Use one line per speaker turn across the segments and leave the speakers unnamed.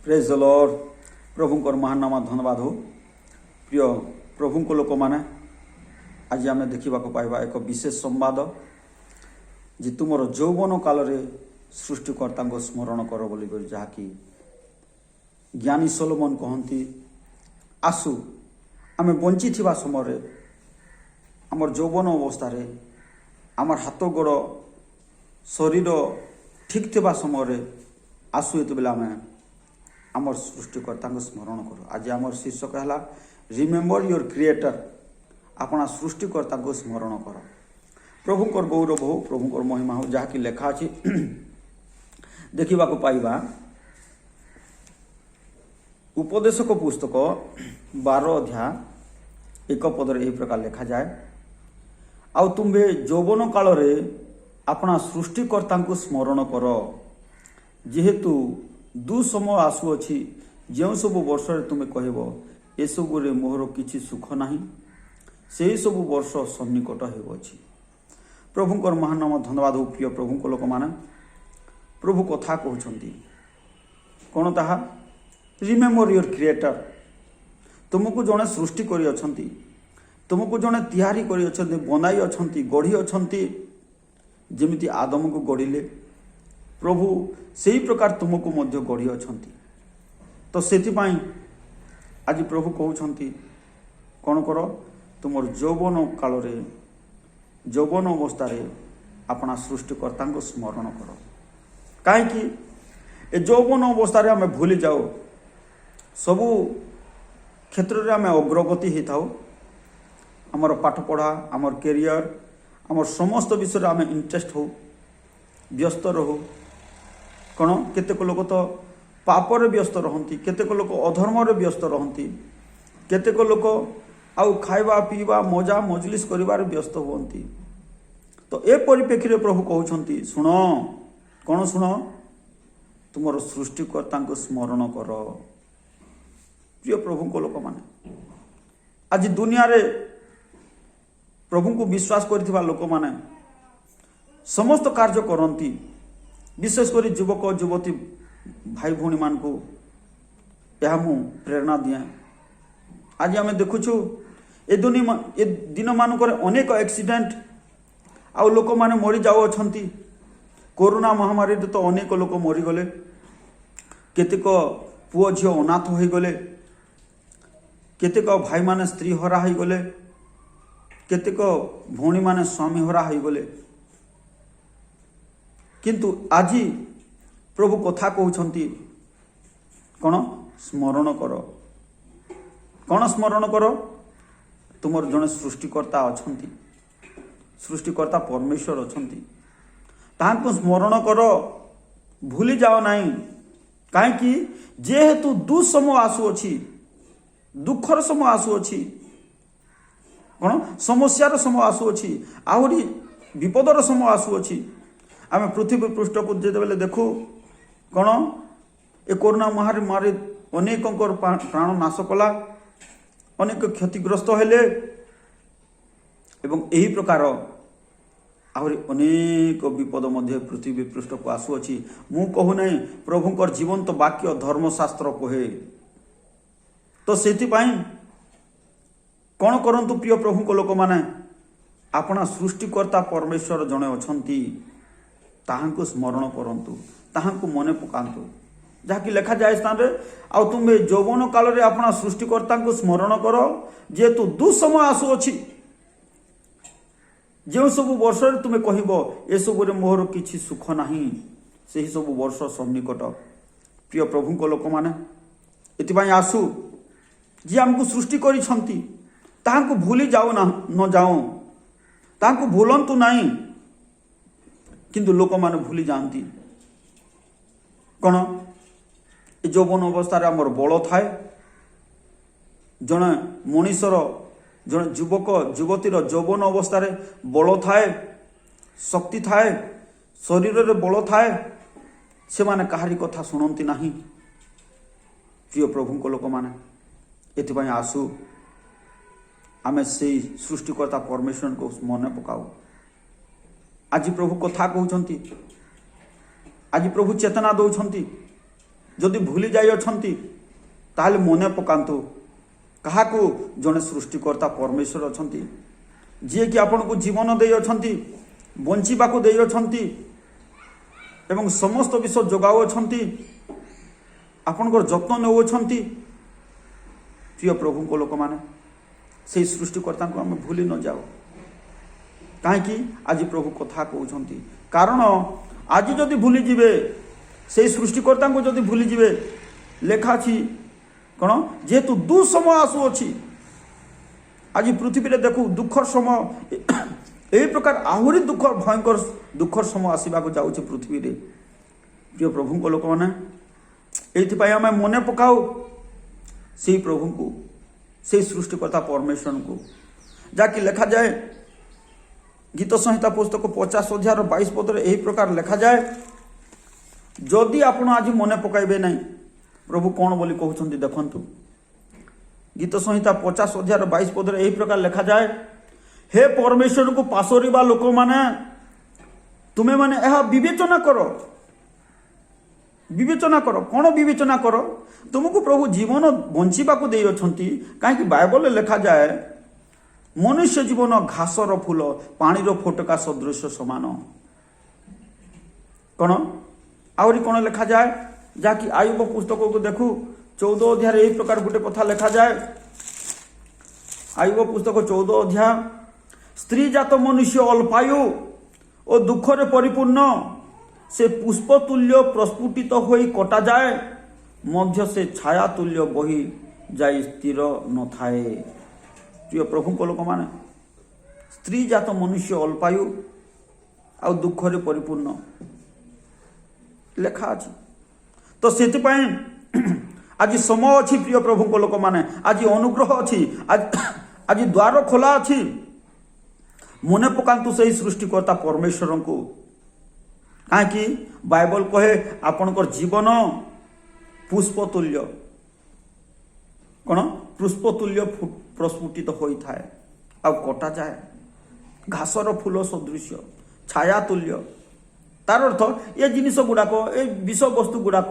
Praise the lord. प्रभुंकर महानाम धन्यवाद हो। प्रिय प्रभु को लोक मैंने आज आम देखा पाइबा एक विशेष संवाद जे तुमर यौवन काल सृष्टिकर्ता को स्मरण कर बोली जहाँकि ज्ञानी सोलोमन कहती आसु आम बंची थिबा समय आमर यौवन अवस्था आमर हाथ गोड़ शरीर ठीक थिबा समय आसु ये बेले आम आमर सृष्टिकर्ता को स्मरण करूँ। आज आमर शीर्षक है रिमेम्बर योर क्रिएटर। अपना सृष्टिकर्ता को स्मरण कर। प्रभुंकर गौरव हो, प्रभुंकर महिमा हो, जहाँकि लेखा अच्छी देखा पाइबा उपदेशक पुस्तक 12 अध्याय 1 पदरे यही प्रकार लिखा जाए, आउ तुम्हें यौवन काल अपना सृष्टिकर्ता को स्मरण कर, जेहेतु दुसमय आसुअछि जो सब वर्ष तुम्हें कहब ए सबुरे मोहर किछि सुख नाही, से सब वर्ष सन्निकट होउछि। प्रभुंकर महानाम धन्यवाद हो। प्रिय प्रभु लोक माने प्रभु कथा कहउछंती कौन ताहा रिमेम्बर योर क्रिएटर। तुमको जड़े सृष्टि करी अछंती, तुमको जड़े तैयारी करी अछंती, बनाई अछंती, गढ़ी अछंती। जेमिति आदम को गढ़िले प्रभु से प्रकार तुमको मध्य गढ़ी अछंती। तो सेथिपाई आज प्रभु कहउछंती कौन कर, तुमर यौवन काल यौवन अवस्था अपना सृष्टिकर्ता को स्मरण कर। कहीं यौवन अवस्था आम भूली जाओ सबू क्षेत्र में आम अग्रगति होता आमर पाठ पढ़ा, आमर कैरियर, आमर समस्त विषय आम इंटरेस्ट हो, व्यस्त रहू। कौन केतेक लोक तो पापर व्यस्त रहती, केतेक लोक अधर्म व्यस्त रहती, केतेक लोक आउ खाइबा पीवा मजा मजलिस करिबार व्यस्त हुअंती। तो ए परिप्रेक्षी प्रभु कहउछंती सुन, कौन सुन, तुमर सृष्टिकर्ता को स्मरण कर। प्रिय प्रभु को लोक माने आज दुनिया रे प्रभु को विश्वास करथिबा लोक माने समस्त कार्य करती, विशेषकर युवक युवती भाई भौणी मान को यह मु प्रेरणा दिए। आज आम देखुछु ए दिन मानक अनेक एक्सीडेंट आउ लोक माने मरी जाऊ अछंती। कोरोना महामारी तो अनेक लोक मरीगले, केतेक पुओ झियो अनाथ हो गले, केतेक भाई माने स्त्री हरा हो गले, केतेक भौणी माने स्वामी हरा हो गले। किंतु आज प्रभु कथा कहउछंती कौन स्मरण कर। कौन स्मरण कर, तुमर जड़े सृष्टिकर्ता अछंती, सृष्टिकर्ता परमेश्वर अछंती, ताहाको स्मरण कर, भूली जाओ नहीं। कहीं जेहेतु दुसमय आसुअछि, दुखर समय आसुअछि, कौन समस्यार समय आसुअछि, आहुरी विपदर समय आसुअछि। आम पृथ्वी पृष्ठ को जिते देखू कौन ए कोरोना महामारी अनेक प्राण नाश कला, अनेक क्षतिग्रस्त हेले एवं यही प्रकार आहरी अनेक विपद मध्य पृथ्वी पृष्ठ को आसुअछि। मु कहू नहीं, प्रभुंकर जीवंत वाक्य धर्मशास्त्र कहे। तो सेथिपाई कौन करंतु प्रिय प्रभु को लोक माने अपना सृष्टिकर्ता परमेश्वर जड़े अछंती, ताहांको स्मरण करंतु, ताहांको मने पकांतु। जहाँकि लेखा जाए स्थान रे आउ तुम्हें यौवन काल रे अपना सृष्टिकर्ता को स्मरण कर, जेहेतु दुसमय आसुअछि जो सब वर्ष तुम्हें कहब ए सब मोहर किछि सुख नाही, से सब वर्ष सन्निकट। प्रिय प्रभु को लोक माने एतिबाई आसु जी आमको सृष्टि करिसंती ताहांको भूली जाओ ना न जाओ, ताहांको भूलंतु नहीं। किंतु लोक माने भूली जाती कौन यौवन अवस्था आमर बल थाए, जड़े मनीषर जड़े युवक युवतीर यौवन अवस्था बल थाए, शक्ति थाए, शरीर रे बल थाए, से माने कहारी कथा शुणती नहीं। प्रिय प्रभु को लोक माने एथिपाई आसु आमे से सृष्टिकर्ता परमेश्वर को मन पकाऊ। आज प्रभु कथा कहउछंती, आज प्रभु चेतना दौरान जदि भूली जाई अछंती ताहले मने पकांतु काहाकू जने सृष्टिकर्ता परमेश्वर अछंती जे कि आपन को जीवन दे अछंती बंचिबाकू दे अछंती एवं समस्त विषय जोगाओ अछंती आपनकर जत्न नेउ अछंती। प्रिय प्रभु को लोक माने से सृष्टिकर्ता को आम भूली न जाओ कहीं आज प्रभु कथा कहते कारण आज जदि भूली जीवे से सृष्टिकर्ता को जदि भूली जीवे लेखा छी कौन जेहेतु दुसमय आसुअछि आज पृथ्वी रे देखु दुखर समय यही प्रकार आहरी दुख भयंकर दुखर समय आसवा जाऊँचे पृथ्वी रे। प्रिय प्रभु को लोक मैंने ये आम मन पकाऊ से प्रभु को से सृष्टिकर्ता परमेश्वर को जहाँकि लिखा जाए गीत संहिता पुस्तक 50 अध्याय 22 पद यही प्रकार लिखा जाए जदि आपण आज मन पकाइबे नहीं प्रभु कौन बोली कहते देखंतु गीत संहिता 50 अध्याय 22 पद यही प्रकार लिखा जाए हे परमेश्वर को पासोरिबा लोक माने तुम्हें माने यह विवेचना करो कौन विवेचना करो तुमको प्रभु जीवन बंचिबा को दे अछंती कहीं बाइबल लिखा जाए मनुष्य जीवन घासर फूल पानी फोटका सदृश समान कौन आहरी कौन लिखा जाए जहाँकि आयुब पुस्तक को देखू 14 अध्याय यही प्रकार गोटे कथा लिखा जाए आयुब पुस्तक 14 अध्याय स्त्री जात मनुष्य अल्पायु और दुखरे परिपूर्ण से पुष्प तुल्य प्रस्फुटित होई कटा जाए मध्य से छाया तुल्य बही जाई स्थिर न थाए। प्रिय प्रभु को लोक माने स्त्री जात मनुष्य अल्पायु आ दुखरे परिपूर्ण लेखा अछि तो से आज समय अच्छी प्रिय प्रभु को लोक माने आज अनुग्रह अच्छी आज द्वार खोला अच्छी मने पकांतु से सृष्टिकर्ता परमेश्वर को कहीं बाइबल कहे आपणकर जीवन पुष्प तुल्य कौन पुष्प तुल्य प्रस्फुटित होता है आ कटा जाए घासर फूल सदृश छाया तुल्य तार अर्थ ये जिनिस गुड़ाक ये विषय वस्तु गुड़ाक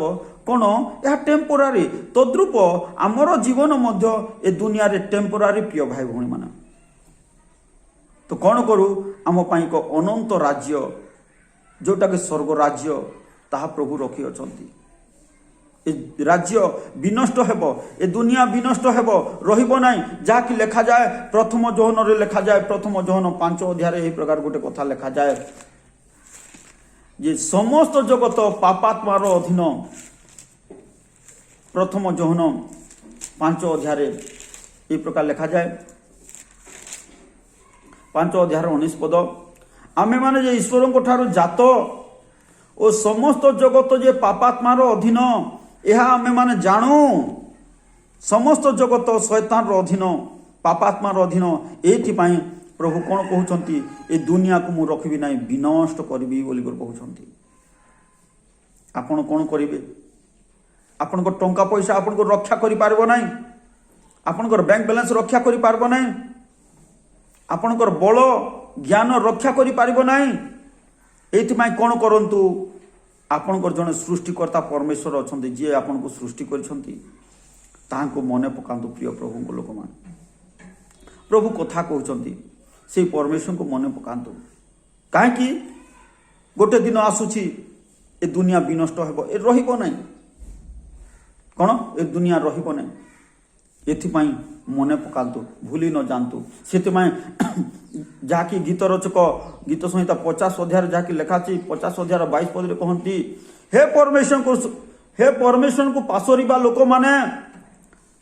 कौन यह टेम्पोरारी तद्रूप आमर जीवन मध्य ए दुनिया रे टेम्पोरारी प्रिय भाई भौणी मान तो कौन करू आम पाई को अनंत राज्य जोटा कि स्वर्ग राज्य ताहा प्रभु रखी अछंती ए राज्य विनष्ट हेब ए दुनिया विनष्ट हेब रहिबो नाही जहाँकि लिखा जाए प्रथम जोहन रे लिखा जाए प्रथम जोहन 5 अध्याय यही प्रकार गोटे कथा लिखा जाए जे समस्त जगत पापात्मार अधीन प्रथम जोहन 5 अध्याय ये प्रकार लिखा जाए 5 अध्याय 19 पद आमे माने जे ईश्वर को ठारो जात ओ समस्त जगत जे पापात्मार अधीन यह आमे माने जानू समस्त जगत शैतान रो अधीन पापात्मार अधीन एथि पई प्रभु कौन कहउछंती ए दुनिया को मु रखबी नाही विनष्ट करबी बोली कहउछंती आपण कौन करिवे आपण को टंका पैसा आपण को रक्षा करि पारबो नाही आपण को बैंक बैलेंस रक्षा करि पारबो नाही आपण को बल ज्ञान रक्षा करि पारबो नाही एथि पई कौन करंतु आपणकर जड़े सृष्टिकर्ता परमेश्वर अच्छा जी आपन को सृष्टि कर मने पकातु प्रिय प्रभु को लोक मान प्रभु कथा कहते से परमेश्वर को मने पकातु कहीं गोटे दिन आसूची ए दुनिया विनष्ट हेब ए रहिबो नहीं कौन ए दुनिया रहिबो नहीं एथिपाई मने पकातु भूली न जानतु से जहाँकि गीत रचक गीत संहिता 50 अध्याय जहाँकि लिखा 50 अध्याय 22 पद कहती हे परमेश्वर को पासोरिबा लोक माने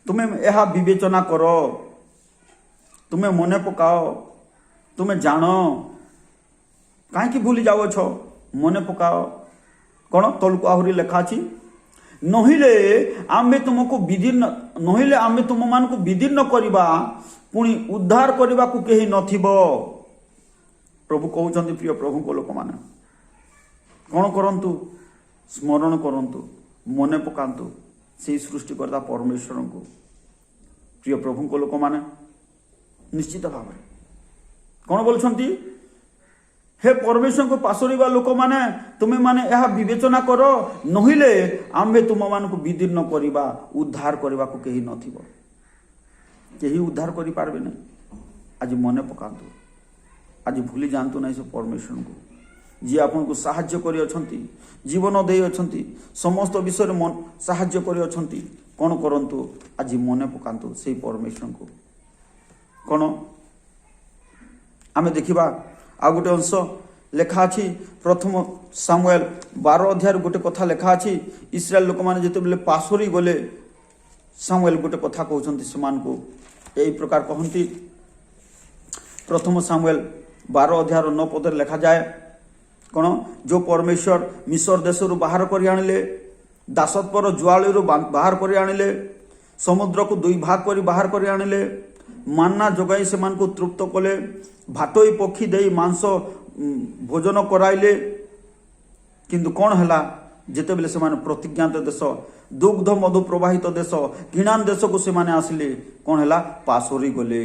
तुम्हें यह विवेचना कर तुम्हें मने पकाओ तुम्हें जान कहीं भूली जाओ छ मने पकाओ कौन तलको आहरी लिखा नहिले आमे तुमको विदीर्ण नहिले आमे तुम मान को विदीर्ण करवा पुणी उद्धार करने को कहीं नथिबो प्रभु कहते प्रिय प्रभु को लोक माने कौन करंतु स्मरण करंतु मने पकांतु से सृष्टिकर्ता परमेश्वर को प्रिय प्रभु को लोक माने निश्चित भाव कौन बोलछंती हे परमेश्वर को पासोरिबा लोक माने तुमे माने यह विवेचना कर नहिले आम्भे तुम मान को विदीर्ण करवा उद्धार करने को कहीं नथिबो केही उद्धार करि पारबे नहीं। आज मने पकांतु आज भूली जानतु नहीं से परमेश्वर को जी आपन को साहाय्य करि अछंती जीवन देई अछंती समस्त विषय रे मन साहाय्य करि अछंती कोन करंतु आज मने पकांतु से परमेश्वर को कोन आमे देखिबा आ गोटे अंश लेखा अछि प्रथम सामुएल 12 अध्याय गोटे कथा लेखा अछि इस्राएल लोक माने जेते बेले पासोरी गले सामुएल गोटे कथा कहउछंती समान को एई प्रकार कहंती प्रथम सामुएल 12 अध्याय 9 पद लेखा जाए कोन जो परमेश्वर मिस्र देश रु बाहर करि आनिले दासत्वर ज्वाली रु बाहर करि आनिले समुद्र को दुई भाग करि बाहर करि आनिले मान्ना जोगाई से मान को तृप्त कले भाटोई पक्षी देई मांस भोजन कराइले किंतु कौन हला जेते बेले से माने प्रतिज्ञात देश दुग्ध मधु प्रवाहित देश घृणान देश को से माने आसिले कौन हला पासोरी गले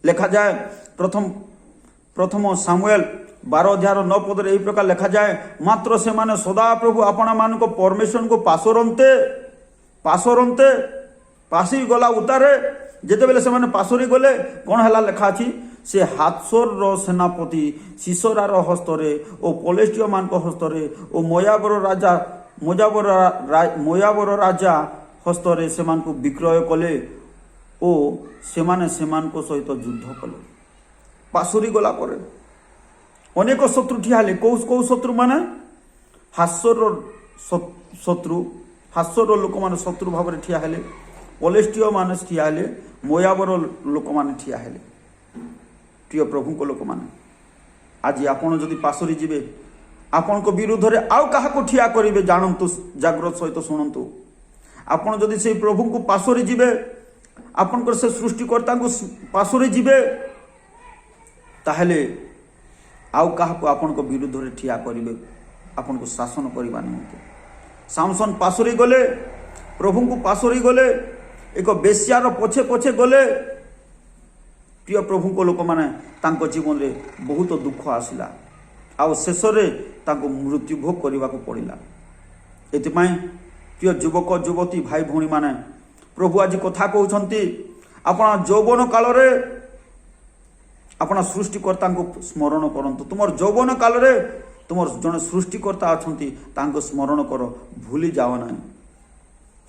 लेखा जाए प्रथम सामुएल 12 अध्याय 9 पद रे एही प्रकार लेखा जाए मात्र से माने सदा प्रभु आपना मान को परमेश्वर को पासोरंते पासी गला उतारे जेते बेले से माने पासोरी गले कौन हला लेखा अछि से हात्सोर रो सेनापति सिसोरार हस्तरे ओ पलेस्टिय मान को हस्तरे ओ मोयाबर राजा हस्तरे से मान को विक्रय कले ओ से माने को सहित युद्ध कले पासोरी गला परे अनेक शत्रु ठियाले कौ शत्रु माने हास्यर शत्रु हास्यर लोक माने शत्रु भाव ठिया हेले पलेस्टिय माने ठिया हेले मोयाबर लोक माने ठिया हेले प्रिय प्रभु को लोक माने आज आपण जदि पासोरी जिबे आपण को विरुद्ध रे आउ काहा को ठिया करिवे जानंतु जागृत सहित शुणंतु आपण जदि से प्रभु को पासोरी जिबे आपण को से सृष्टिकर्ता को पासोरी जिबे ताहले आउ काहा को आपण को विरुद्ध रे ठिया करिवे आपण को शासन करबा निमंते सामसन पासोरी गले प्रभु को पासोरी गले एक बेश्यार पछे पछे गले प्रिय प्रभु को लोक माने तांको जीवन रे बहुत दुख आसिला आ शेष रे तांको मृत्यु भोग करबा को पड़िला एति पई प्रिय युवक युवती भाई भौणी माने प्रभु आज कथा कहउछंती आपना यौवन काल रे आपना सृष्टिकर्ता को स्मरण करंतु तुमर यौवन काल रे तुमर जने सृष्टिकर्ता अछंती तांको स्मरण करो भूली जाओ ना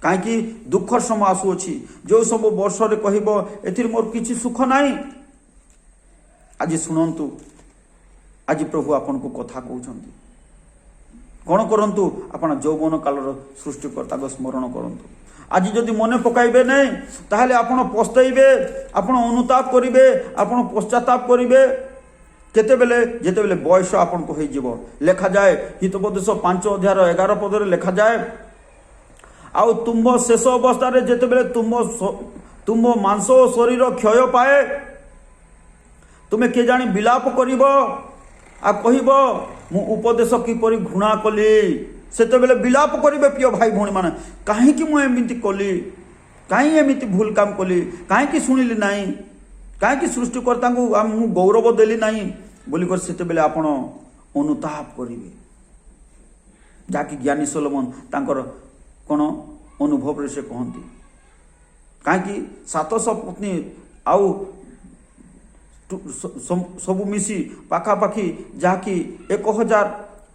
कहीं दुखर समय आसुअछि जो सब वर्ष रे कहबो एथिर मोर किछि सुख नाही आज सुनंतु आज प्रभु आपन को कथा कहउछंती कोन करंतु आपन यौवन कालर सृष्टिकर्ता को स्मरण करंतु आज जदि मने पकाइबे नै ताहले आपन पछताइबे आपन अनुताप करिवे आपन पश्चाताप करिवे केते बेले जेते बेले बयस आपन को होई जीवो लेखा जाए हितोपदेश 5 अध्याय 11 पद रे लेखा जाए आउ तुम शेष अवस्था रे जेते बेले तुम मांस शरीर क्षय पाए तुमे के जानी विलाप करिवो आ कहिवो मु उपदेश किपरि घृणा कली सेते बेले विलाप करिवे प्रिय भाई भौणी माने काहे कि मु एमिति कली काहे एमिति भूल काम कली काहे कि सुनिली नाही काहे कि सृष्टिकर्ता को मु गौरव देली नाही बोली कर सेते बेले आपण अनुताप करिवे जाकी ज्ञानी सोलोमन तांकर कोन अनुभव रे से कहंती काहे 700 पत्नी आउ सबु मिसी पाखा पाखी जाकी 1000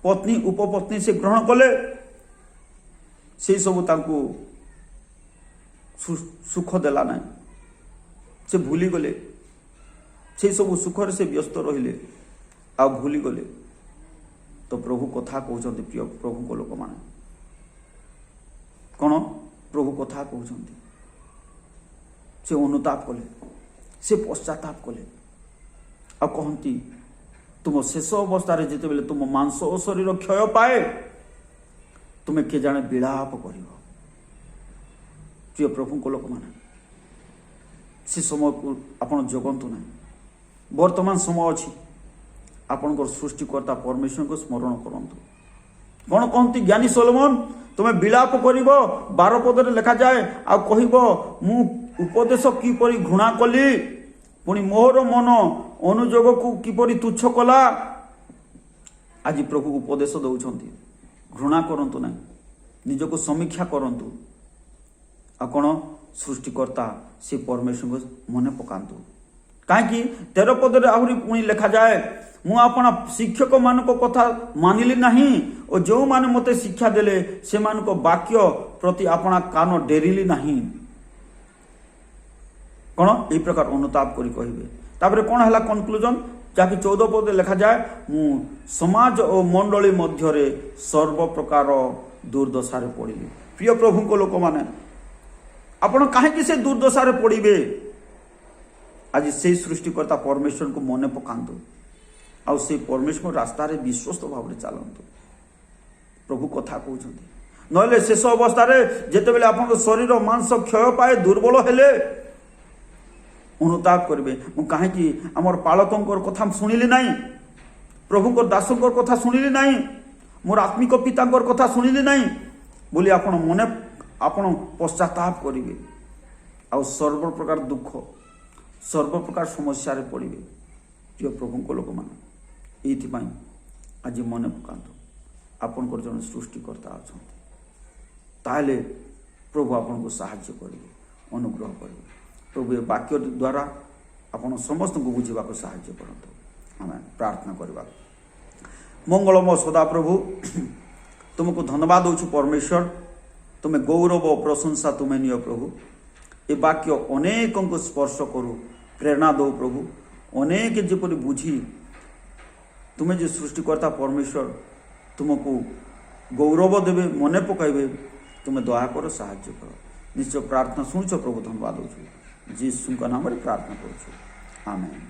पत्नी उपपत्नी से ग्रहण कले से सब तांको सुख देला ना से भूली गले से सब सुख रे से व्यस्त रहिले आ भूली गले तो प्रभु कथा कहउछंती प्रिय प्रभु को लोक माने कौन प्रभु कथा कहउछंती से अनुताप कले से पश्चाताप कले आ कहंती तुम शेष अवस्था रे जेते बेले तुम मांस और शरीर क्षय पाए तुमे के जाने विलाप करिवो प्रिय प्रभु को लोक माने से समय को आपण जगंतु ना वर्तमान समय अछि आपण को सृष्टिकर्ता परमेश्वर को स्मरण करंतु कौन कहंती ज्ञानी सोलोमन तुमे विलाप करिवो 12 पद रे लेखा जाए आ कहिवो मु उपदेश किपरि घृणा कली पुणी मोहर मन अनुजोग को किपरि तुच्छ कला आज प्रभु उपदेश दौरान घृणा करंतु नहीं, निजको समीक्षा करंतु आ कौन सृष्टिकर्ता से परमेश्वर को मन पकातु। कहीं 13 पदरे आहरी पुणी लिखा जाए, मु अपना शिक्षक मान कथा मानिली नहीं और जो माने मते शिक्षा देले से मान को वाक्य प्रति अपना कान डेरिली नहीं। कौन यही प्रकार अनुताप करी कहिबे। तापरे कौन है कनक्लूजन जहाँकि 14 पद लिखा जाए, मु समाज और मंडली मध्य सर्व प्रकार दुर्दशारे पड़िली। प्रिय प्रभु को लोक माने आपण कहीं से दुर्दशारे पड़े, आज से सृष्टिकर्ता परमेश्वर को मन पकातु आउ से परमेश्वर रास्तार विश्वस्त भाव में चलतु। प्रभु कथा कहते ना शेष अवस्था जिते आप शरीर मांस क्षय पाए दुर्बल हेले अनुताप करेंगे, कहीं आमर पालकों कथा शुणिली ना, प्रभु दासों कथा शुणिली ना, मोर आत्मिक पिता कथा शुणिली ना बोली आप मन आप पश्चाताप करेंगे आ सर्व प्रकार दुख सर्व प्रकार समस्या पड़े। प्रिय प्रभु को लोक मान ये आज मन पकातु आपन जन सृष्टिकर्ता अच्छा, ताहले प्रभु आपन को साहाय्य करेंगे, अनुग्रह करेंगे। प्रभु ये वाक्य द्वारा आपन समस्त को बुझा साहाय्य करते। आम प्रार्थना करवा। मंगलमय सदा प्रभु तुमको धन्यवाद दौचु परमेश्वर, तुम्हें गौरव और प्रशंसा तुम्हें नियो प्रभु। ये वाक्य अनेक को स्पर्श करू, प्रेरणा दो प्रभु। अनेक जपरी बुझी तुम्हें जो सृष्टिकर्ता परमेश्वर तुमको गौरव देवे मन पकाइबे, तुम्हें दया कर साहाय्य कर। निश्चय प्रार्थना शुणुच प्रभु, धन्यवाद दौचु। जीसु का नाम प्रार्थना करुछु, आमेन।